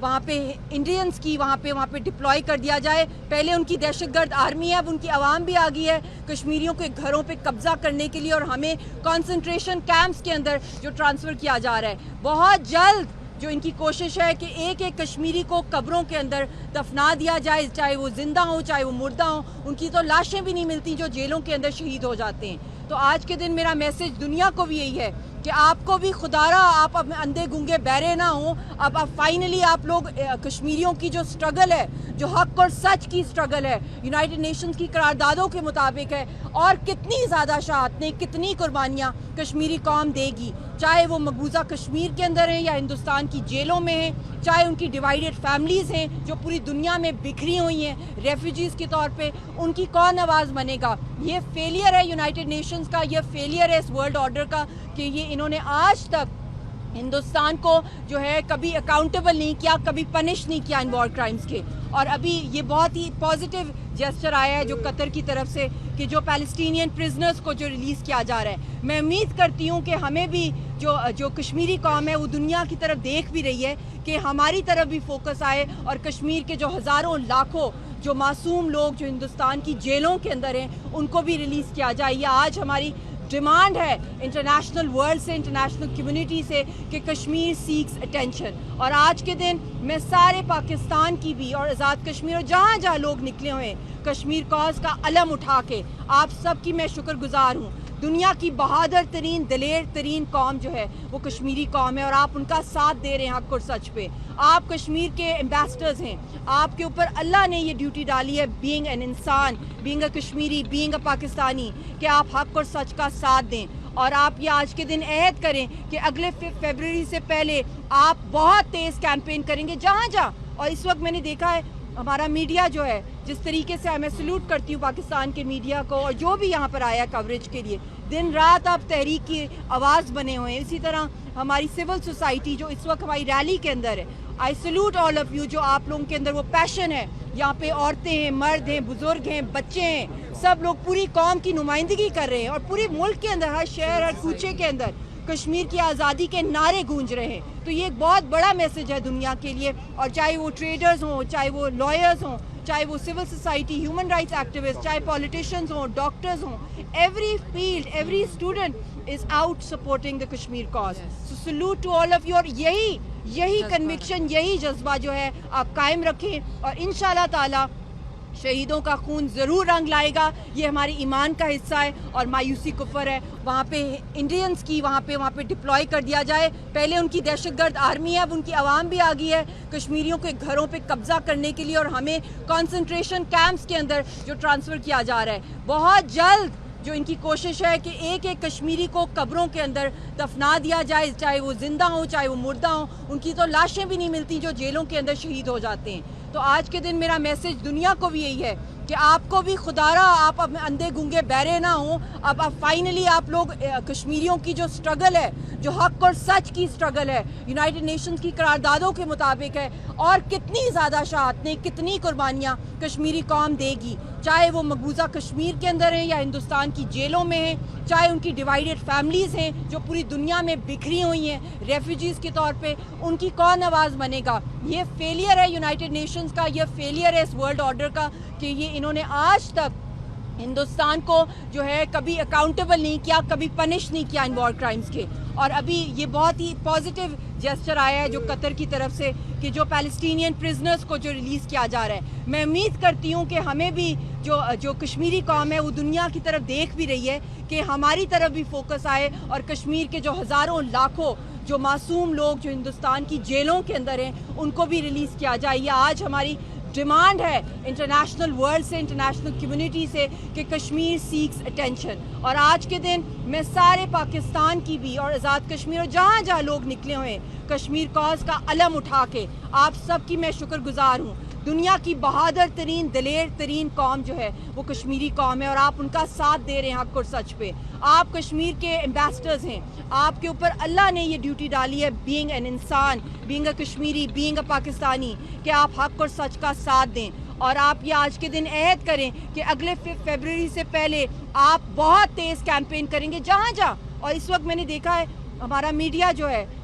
وہاں پہ انڈینز کی وہاں پہ ڈپلوائے کر دیا جائے. پہلے ان کی دہشت گرد آرمی ہے, اب ان کی عوام بھی آ گئی ہے کشمیریوں کے گھروں پہ قبضہ کرنے کے لیے, اور ہمیں کنسنٹریشن کیمپس کے اندر جو ٹرانسفر کیا جا رہا ہے. بہت جلد جو ان کی کوشش ہے کہ ایک ایک کشمیری کو قبروں کے اندر دفنا دیا جائے, چاہے وہ زندہ ہوں چاہے وہ مردہ ہوں. ان کی تو لاشیں بھی نہیں ملتی جو جیلوں کے اندر شہید ہو جاتے ہیں. تو آج کے دن میرا میسج دنیا کو بھی یہی ہے کہ آپ کو بھی خدا را آپ اندھے گنگے بہرے نہ ہوں. اب فائنلی آپ لوگ کشمیریوں کی جو سٹرگل ہے, جو حق اور سچ کی سٹرگل ہے, یونائٹڈ نیشنز کی قراردادوں کے مطابق ہے, اور کتنی زیادہ شہادتیں, کتنی قربانیاں کشمیری قوم دے گی, چاہے وہ مقبوضہ کشمیر کے اندر ہیں یا ہندوستان کی جیلوں میں ہیں, چاہے ان کی ڈیوائیڈڈ فیملیز ہیں جو پوری دنیا میں بکھری ہوئی ہیں ریفیوجیز کے طور پہ, ان کی کون آواز بنے گا؟ یہ فیلئر ہے یونائٹڈ نیشنز کا, یہ فیلئر ہے اس ورلڈ آرڈر کا کہ یہ انہوں نے آج تک ہندوستان کو جو ہے کبھی اکاؤنٹیبل نہیں کیا, کبھی پنش نہیں کیا ان وار کرائمز کے. اور ابھی یہ بہت ہی پازیٹیو جیسچر آیا ہے جو قطر کی طرف سے کہ جو پیلسٹینین پرزنرز کو جو ریلیز کیا جا رہا ہے. میں امید کرتی ہوں کہ ہمیں بھی جو کشمیری قوم ہے وہ دنیا کی طرف دیکھ بھی رہی ہے کہ ہماری طرف بھی فوکس آئے, اور کشمیر کے جو ہزاروں لاکھوں جو معصوم لوگ جو ہندوستان کی جیلوں کے اندر ہیں ان کو بھی ریلیز کیا جائے. یہ آج ہماری ڈیمانڈ ہے انٹرنیشنل ورلڈ سے, انٹرنیشنل کمیونٹی سے کہ کشمیر سیکس اٹینشن. اور آج کے دن میں سارے پاکستان کی بھی اور آزاد کشمیر اور جہاں جہاں لوگ نکلے ہوئے کشمیر کاز کا علم اٹھا کے آپ سب کی میں شکر گزار ہوں. دنیا کی بہادر ترین دلیر ترین قوم جو ہے وہ کشمیری قوم ہے, اور آپ ان کا ساتھ دے رہے ہیں حق اور سچ پہ. آپ کشمیر کے ایمبیسڈرز ہیں, آپ کے اوپر اللہ نے یہ ڈیوٹی ڈالی ہے بینگ این انسان, being a Kashmiri, being a Pakistani, کہ آپ حق اور سچ کا ساتھ دیں. اور آپ یہ آج کے دن عہد کریں کہ اگلے فیبروری سے پہلے آپ بہت تیز کیمپین کریں گے جہاں جہاں. اور اس وقت میں نے دیکھا ہے ہمارا میڈیا جو ہے جس طریقے سے میں سلوٹ کرتی ہوں پاکستان کے میڈیا کو, اور جو بھی یہاں پر آیا کوریج کے لیے, دن رات آپ تحریک کی آواز بنے ہوئے ہیں. اسی طرح ہماری سول سوسائٹی جو اس وقت ہماری ریلی کے اندر ہے, آئی سلوٹ آل آف یو, جو آپ لوگوں کے اندر وہ پیشن ہے. یہاں پہ عورتیں ہیں, مرد ہیں, بزرگ ہیں, بچے ہیں, سب لوگ پوری قوم کی نمائندگی کر رہے ہیں, اور پورے ملک کے اندر ہر شہر ہر کوچے کے اندر کشمیر کی آزادی کے نعرے گونج رہے ہیں. تو یہ ایک بہت بڑا میسج ہے دنیا کے لیے, اور چاہے وہ ٹریڈرز ہوں, چاہے وہ لائرز ہوں, چاہے وہ civil society human rights activist, چاہے پولیٹیشنز ہوں, ڈاکٹرز ہوں, every field every student is out supporting the Kashmir cause. So salute to all of you, اور یہی کنوکشن, یہی جذبہ جو ہے آپ قائم رکھیں, اور انشاءاللہ تعالی شہیدوں کا خون ضرور رنگ لائے گا. یہ ہماری ایمان کا حصہ ہے, اور مایوسی کفر ہے. وہاں پہ انڈینز کی وہاں پہ ڈپلوائے کر دیا جائے. پہلے ان کی دہشت گرد آرمی ہے, اب ان کی عوام بھی آ گئی ہے کشمیریوں کے گھروں پہ قبضہ کرنے کے لیے, اور ہمیں کنسنٹریشن کیمپس کے اندر جو ٹرانسفر کیا جا رہا ہے. بہت جلد جو ان کی کوشش ہے کہ ایک ایک کشمیری کو قبروں کے اندر دفنا دیا جائے, چاہے وہ زندہ ہوں چاہے وہ مردہ ہوں. ان کی تو لاشیں بھی نہیں ملتی جو جیلوں کے اندر شہید ہو جاتے ہیں. تو آج کے دن میرا میسج دنیا کو بھی یہی ہے کہ آپ کو بھی خدا را آپ اندھے گنگے بہرے نہ ہوں. اب فائنلی آپ لوگ کشمیریوں کی جو سٹرگل ہے, جو حق اور سچ کی سٹرگل ہے, یونائٹڈ نیشنز کی قراردادوں کے مطابق ہے, اور کتنی زیادہ شہادتیں, کتنی قربانیاں کشمیری قوم دے گی, چاہے وہ مقبوضہ کشمیر کے اندر ہیں یا ہندوستان کی جیلوں میں ہیں, چاہے ان کی ڈیوائیڈڈ فیملیز ہیں جو پوری دنیا میں بکھری ہوئی ہیں ریفیوجیز کے طور پہ, ان کی کون آواز بنے گا؟ یہ فیلئر ہے یونائٹڈ نیشنز کا, یہ فیلئر ہے اس ورلڈ آرڈر کا کہ یہ انہوں نے آج تک ہندوستان کو جو ہے کبھی اکاؤنٹیبل نہیں کیا, کبھی پنش نہیں کیا ان وار کرائمز کے. اور ابھی یہ بہت ہی پازیٹیو جیسچر آیا ہے جو قطر کی طرف سے کہ جو پیلسٹینین پرزنرز کو جو ریلیز کیا جا رہا ہے. میں امید کرتی ہوں کہ ہمیں بھی جو کشمیری قوم ہے وہ دنیا کی طرف دیکھ بھی رہی ہے کہ ہماری طرف بھی فوکس آئے, اور کشمیر کے جو ہزاروں لاکھوں جو معصوم لوگ جو ہندوستان کی جیلوں کے اندر ہیں ان کو بھی ریلیز کیا جائے. یہ آج ہماری ڈیمانڈ ہے انٹرنیشنل ورلڈ سے, انٹرنیشنل کمیونٹی سے کہ کشمیر سیکس اٹینشن. اور آج کے دن میں سارے پاکستان کی بھی اور آزاد کشمیر اور جہاں جہاں لوگ نکلے ہوئے کشمیر کاز کا علم اٹھا کے آپ سب کی میں شکر گزار ہوں. دنیا کی بہادر ترین دلیر ترین قوم جو ہے وہ کشمیری قوم ہے, اور آپ ان کا ساتھ دے رہے ہیں حق اور سچ پہ. آپ کشمیر کے ایمبیسڈرز ہیں, آپ کے اوپر اللہ نے یہ ڈیوٹی ڈالی ہے بینگ این انسان, being a Kashmiri, being a Pakistani, کہ آپ حق اور سچ کا ساتھ دیں. اور آپ یہ آج کے دن عہد کریں کہ اگلے فیبروری سے پہلے آپ بہت تیز کیمپین کریں گے جہاں جہاں. اور اس وقت میں نے دیکھا ہے ہمارا میڈیا جو ہے